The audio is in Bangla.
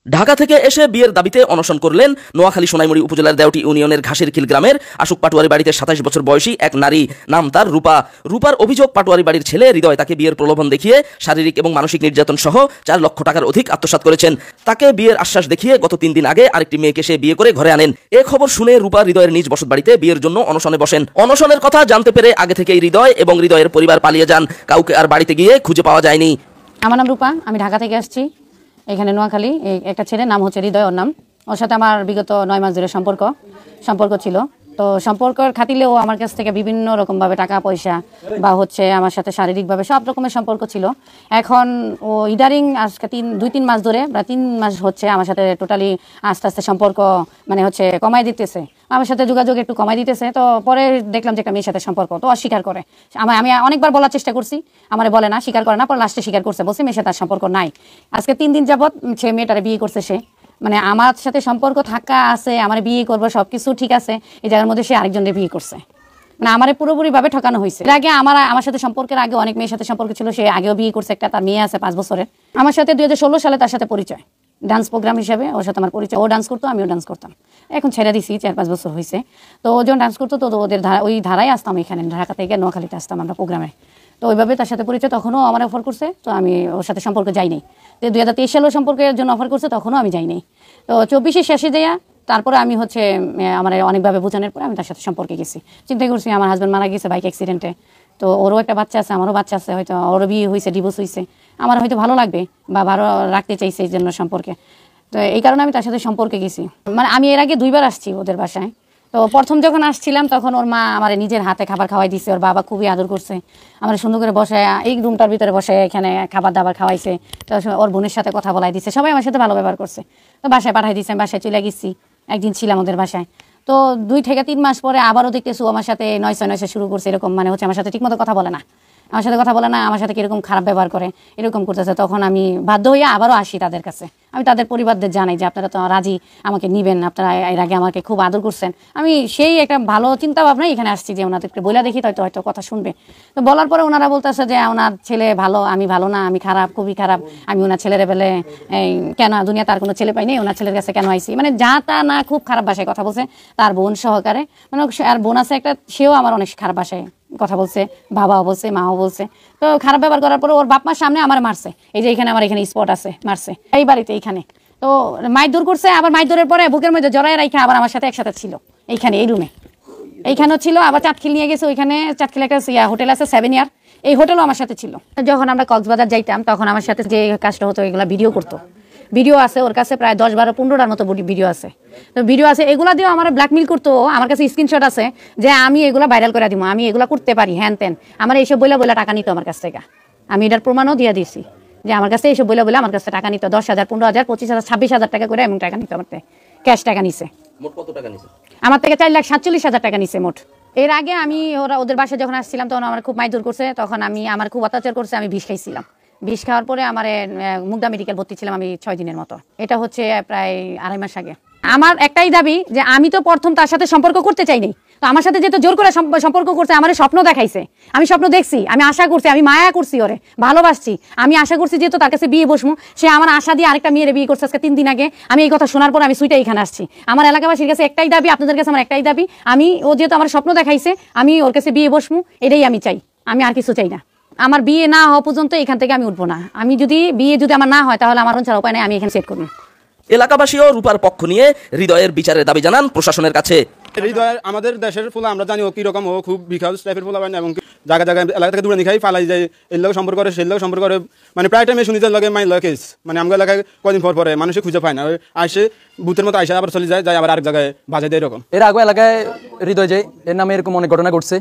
ঢাকা থেকে এসে বিয়ের দাবিতে অনশন করলেন নোয়াখালী সোনাইমুড়ি উপজেলার দেওটি ইউনিয়নের ঘাসেরখিল গ্রামের আশুক পাটোয়ারি বাড়িতে ২৭ বছর বয়সী এক নারী, নাম তার রূপা। রূপার অভিযোগ, পাটোয়ারি বাড়ির ছেলে হৃদয় তাকে বিয়ের প্রলোভন দেখিয়ে শারীরিক এবং মানসিক নির্যাতন সহ ৪ লক্ষ টাকার অধিক আত্মসাৎ করেছেন। তাকে বিয়ের আশ্বাস দেখিয়ে গত ৩ দিন আগে আরেকটি মেয়েকে সে বিয়ে করে ঘরে আনেন। এ খবর শুনে রূপা হৃদয়ের নিজ বসত বাড়িতে বিয়ের জন্য অনশনে বসেন। অনশনের কথা জানতে পেরে আগে থেকেই হৃদয় এবং হৃদয়ের পরিবার পালিয়ে যান। কাউকে আর বাড়িতে গিয়ে খুঁজে পাওয়া যায়নি। আমার নাম রূপা, আমি ঢাকা থেকে আসছি এখানে নোয়াখালী। একটা ছেলের নাম হচ্ছে হৃদয়, ওর নাম। ওর সাথে আমার বিগত 9 মাস ধরে সম্পর্ক ছিল। তো সম্পর্কের খাতিলে ও আমার কাছ থেকে বিভিন্ন রকমভাবে টাকা পয়সা বা হচ্ছে আমার সাথে শারীরিকভাবে সব রকমের সম্পর্ক ছিল। এখন ও ইদারিং আজকে 2-3 মাস ধরে বা 3 মাস হচ্ছে আমার সাথে টোটালি আস্তে আস্তে সম্পর্ক মানে হচ্ছে কমাই দিতেছে, আমার সাথে যোগাযোগ একটু কমাই দিতেছে। তো পরে দেখলাম যে একটা মেয়ের সাথে সম্পর্ক, তো অস্বীকার করে। আমি অনেকবার বলার চেষ্টা করছি, আমার বলে না, স্বীকার করে না। পরে লাস্টে স্বীকার করছে, বলছে মেয়ের সাথে তার সম্পর্ক নাই। আজকে 3 দিন যাবৎ সে মেয়েটারে বিয়ে করছে। সে মানে আমার সাথে সম্পর্ক থাকা আছে, আমার বিয়ে করবো, সবকিছু ঠিক আছে, এই জায়গার মধ্যে সে আরেকজনের বিয়ে করছে। মানে আমার পুরোপুরিভাবে ঠকানো হয়েছে। এর আগে আমার সাথে সম্পর্কের আগে অনেক মেয়ের সাথে সম্পর্ক ছিল। সে আগেও বিয়ে করছে, একটা তার মেয়ে আছে 5 বছরের। আমার সাথে 2016 সালে তার সাথে পরিচয়, ডান্স প্রোগ্রাম হিসেবে ওর সাথে আমার পরিচয়। ও ডান্স করতো, আমিও ডান্স করতাম। এখন ছেড়ে দিছি, 4-5 বছর হয়েছে। তো ও যখন ডান্স করতো, তো ওদের ওই ধারায় আসতাম, এখানে ঢাকা থেকে নোয়াখালীতে আসতাম আমরা প্রোগ্রামে। তো ওইভাবে তার সাথে পরিচয়, তখনও আমার অফার করছে, তো আমি ওর সাথে সম্পর্কে যাই নাই। তো 2023 সালেও সম্পর্কের জন্য অফার করছে, তখনও আমি যাই নাই। তো 24-এর শেষে দেয়া, তারপরে আমি হচ্ছে আমার অনেকভাবে বোঝানোর পরে আমি তার সাথে সম্পর্কে গেছি। চিন্তা করছি আমার হাজব্যান্ড মারা গেছে বাইক অ্যাক্সিডেন্টে, তো ওরও একটা বাচ্চা আছে, আমারও বাচ্চা আছে, হয়তো ওরও বিয়ে হয়েছে, ডিভোর্স হয়েছে, আমার হয়তো ভালো লাগবে বা ভালো রাখতে চাইছে এই জন্য সম্পর্কে। তো এই কারণে আমি তার সাথে সম্পর্কে গেছি। মানে আমি এর আগে 2 বার আসছি ওদের বাসায়। তো প্রথম যখন আসছিলাম তখন ওর মা আমার নিজের হাতে খাবার খাওয়াই দিছে, ওর বাবা খুবই আদর করছে, আমার সুন্দর করে বসায় এই রুমটার ভিতরে বসে এখানে খাবার দাবার খাওয়াইছে। তো ওর বোনের সাথে কথা বলাই দিছে, সবাই আমার সাথে ভালো ব্যবহার করছে। তো বাসায় পাঠাই দিচ্ছে, আমি বাসায় চলে গেছি, একদিন ছিলাম ওদের বাসায়। তো 2 থেকে 3 মাস পরে আবারও দেখতেছি আমার সাথে নয়সে শুরু করছে। এরকম মানে হচ্ছে আমার সাথে ঠিকমতো কথা বলে না, আমার সাথে কথা বলে না, আমার সাথে কিরকম খারাপ ব্যবহার করে, এরকম করতেছে। তখন আমি বাধ্য হইয়া আবারও আসি তাদের কাছে। আমি তাদের পরিবারদের জানাই যে আপনারা তো রাজি আমাকে নিবেন, আপনারা এর আগে আমাকে খুব আদর করছেন। আমি সেই একটা ভালো চিন্তা ভাবনাই এখানে আসছি যে ওনাদেরকে বলে দেখি, হয়তো কথা শুনবে। তো বলার পরে ওনারা বলতেছে যে ওনার ছেলে ভালো, আমি ভালো না, আমি খারাপ, খুবই খারাপ। আমি ওনার ছেলের বেলে কেন দুনিয়া তার কোনো ছেলে পাইনি, ওনার ছেলের কাছে কেন আইসি, মানে যা তা না, খুব খারাপ ভাষায় কথা বলছে। তার বোন সহকারে, মানে আর বোন আছে একটা, সেও আমার অনেক খারাপ ভাষায় কথা বলছে, বাবাও বলছে, মাও বলছে। তো খারাপ ব্যবহার করার পরে ওর বাপ মার সামনে আমার মারছে। এই যে এখানে আমার এখানে স্পট আছে, মারছে এই বাড়িতে এইখানে। তো মারধর করছে, আবার মারধরের পরে বুকের মধ্যে জড়ায় রাখা আবার আমার সাথে একসাথে ছিল এইখানে, এই রুমে এইখানেও ছিল। আবার চাটখিল নিয়ে গেছে, ওইখানে চাটখিল একটা হোটেল আছে 7 ইয়ার, এই হোটেলও আমার সাথে ছিল। যখন আমরা কক্সবাজার যাইতাম তখন আমার সাথে যে কাজটা হতো এগুলা ভিডিও করতো। ভিডিও আছে ওর কাছে, প্রায় 10-12-15টার মতো ভিডিও আছে। তো ভিডিও আছে, এগুলা দিয়েও আমার ব্ল্যাকমেল করতো। আমার কাছে স্ক্রিনশট আছে যে আমি এগুলা ভাইরাল করে দিব, আমি এগুলা করতে পারি, হ্যান তেন। আমার এইসব বইলা টাকা নিত আমার কাছ থেকে। আমি এটার প্রমাণও দিয়ে দিছি যে আমার কাছে এইসব বইলা আমার কাছে টাকা নিত। 10,000, 15,000, 25,000, 26,000 টাকা করে এমন টাকা নিত আমার থেকে, ক্যাশ টাকা নিছে। মোট কত টাকা নিছে? আমার থেকে 4,47,000 টাকা নিছে মোট। এর আগে আমি ওদের বাসায় যখন আসছিলাম তখন আমার খুব মারধর করছে, তখন আমার খুব অত্যাচার করছে। আমি বিষ খাইছিলাম, বিষ খাওয়ার পরে আমার মুগদা মেডিকেল ভর্তি ছিলাম আমি 6 দিনের মতো। এটা হচ্ছে প্রায় 2.5 মাস আগে। আমার একটাই দাবি যে আমি তো প্রথম তার সাথে সম্পর্ক করতে চাইনি, তো আমার সাথে যেহেতু জোর করে সম্পর্ক করছে, আমার স্বপ্ন দেখাইছে, আমি স্বপ্ন দেখছি, আমি আশা করছি, আমি মায়া করছি, ওরে ভালোবাসছি, আমি আশা করছি যেহেতু তার কাছে বিয়ে বসবো, সে আমার আশা দিয়ে আরেকটা মেয়ের বিয়ে করছে আজকে 3 দিন আগে। আমি এই কথা শোনার পর আমি সুইটা এখানে আসছি। আমার এলাকাবাসীর কাছে একটাই দাবি, আপনাদের কাছে আমার একটাই দাবি, ও যেহেতু আমার স্বপ্ন দেখাইছে, আমি ওর কাছে বিয়ে বসবো, এটাই আমি চাই, আমি আর কিছু চাই না। আমার বিয়ে না হওয়া পর্যন্ত এখান থেকে আমি উঠবো না। আমি বিয়ে যদি আমার না হয় তাহলে আমার ছাড়া উপায় নাই, আমি এখানে সেট করবো। এলাকাবাসীও রূপার পক্ষ নিয়ে হৃদয়ের বিচারের দাবি জানান প্রশাসনের কাছে। হৃদয় আমাদের দেশের ফুলা, আমরা জানি ও কিরকম, ও খুব বিখাউজ টাইপের ফুলা, এবং জায়গা এলাকা থেকে দূরে নিখাই ফালাই যায়, এর লোক সম্পর্ক করে, সেই লোক সম্পর্ক করে। মানে প্রায় টাইমে শুনি লগে মাইল কেস, মানে আমার এলাকায় কদিন পরে মানুষে খুঁজে পায় না, আসে ভূতের মতো আইসা আবার চলে যায়, আবার আরেক জায়গায় বাজে দেয় এরকম। এর আগে এলাকায় হৃদয় যায়, এর নামে এরকম অনেক ঘটনা ঘটছে।